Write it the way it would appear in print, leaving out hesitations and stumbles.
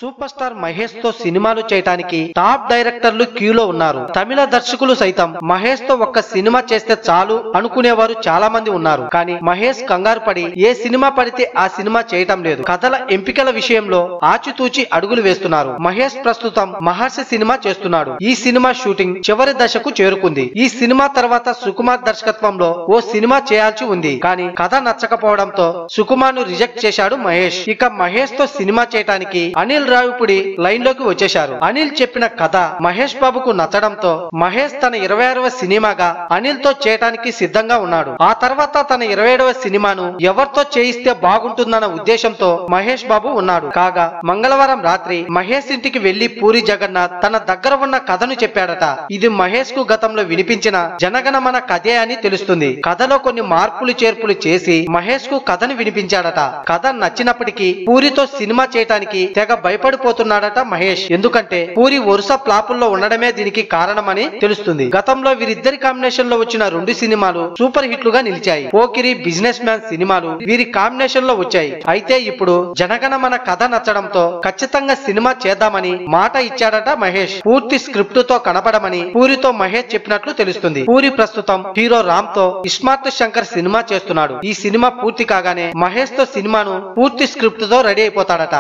Super star Mahesh తో సినిమాలు చేయడానికి టాప్ డైరెక్టర్లు క్యూలో ఉన్నారు. తమిళ దర్శకులు సైతం మహేష్ తో ఒక్క సినిమా చేస్తే చాలు అనుకునేవారు చాలా మంది ఉన్నారు. కానీ మహేష్ కంగారు పడి ఏ సినిమా పడితే ఆ సినిమా చేయటం లేదు. కథల ఎంపికల విషయంలో ఆచితూచి అడుగులు వేస్తున్నారు. మహేష్ ప్రస్తుతం మహర్షి సినిమా చేస్తున్నాడు. ఈ సినిమా షూటింగ్ చివరి దశకు చేరుకుంది. ఈ సినిమా తర్వాత సుకుమార్ దర్శకత్వంలో ఓ సినిమా చేయాల్సి ఉంది. కానీ కథ నచ్చకపోవడంతో సుకుమార్ ను రిజెక్ట్ చేశాడు మహేష్. ఇక మహేష్ తో సినిమా చేయడానికి అనిల్ రావిపూడి లైన్ లోకి వచ్చేశారు. అనిల్ చెప్పిన కథ మహేష్ బాబుకు నచ్చడంతో మహేష్ తన 26వ సినిమాగా అనిల్ తో చేయడానికి సిద్ధంగా ఉన్నాడు. ఆ తర్వాత తన 27వ సినిమాను ఎవరితో చేయిస్తే బాగుంటుందన్న ఉద్దేశంతో మహేష్ బాబు ఉన్నాడు. కాగా మంగళవారం రాత్రి మహేష్ ఇంటికి వెళ్లి పూరి జగన్నాథ్ తన దగ్గర ఉన్న కథను చెప్పాడట. ఇది మహేష్ కు గతంలో వినిపించిన జనగణమన కథే అని తెలుస్తుంది. కథలో కొన్ని మార్పులు చేర్పులు చేసి మహేష్ కు కథను వినిపించాడట. కథ నచ్చినప్పటికీ పూరితో సినిమా చేయటానికి తెగ భయపడిపోతున్నాడట మహేష్. ఎందుకంటే పూరి వరుస ఫ్లాపుల్లో ఉండడమే దీనికి కారణమని తెలుస్తుంది. గతంలో వీరిద్దరి కాంబినేషన్ లో వచ్చిన 2 సినిమాలు సూపర్ హిట్లుగా నిలిచాయి. పోకిరి, బిజినెస్ మ్యాన్ సినిమాలు వీరి కాంబినేషన్ లో వచ్చాయి. అయితే ఇప్పుడు జనగణమన కథ నచ్చడంతో ఖచ్చితంగా సినిమా చేద్దామని మాట ఇచ్చాడట మహేష్. పూర్తి స్క్రిప్ట్ తో కనపడమని పూరితో మహేష్ చెప్పినట్లు తెలుస్తుంది. పూరి ప్రస్తుతం హీరో రామ్ తో ఇస్మార్ట్ శంకర్ సినిమా చేస్తున్నాడు. ఈ సినిమా పూర్తి కాగానే మహేష్ తో సినిమాను పూర్తి స్క్రిప్ట్ తో రెడీ అయిపోతాడట.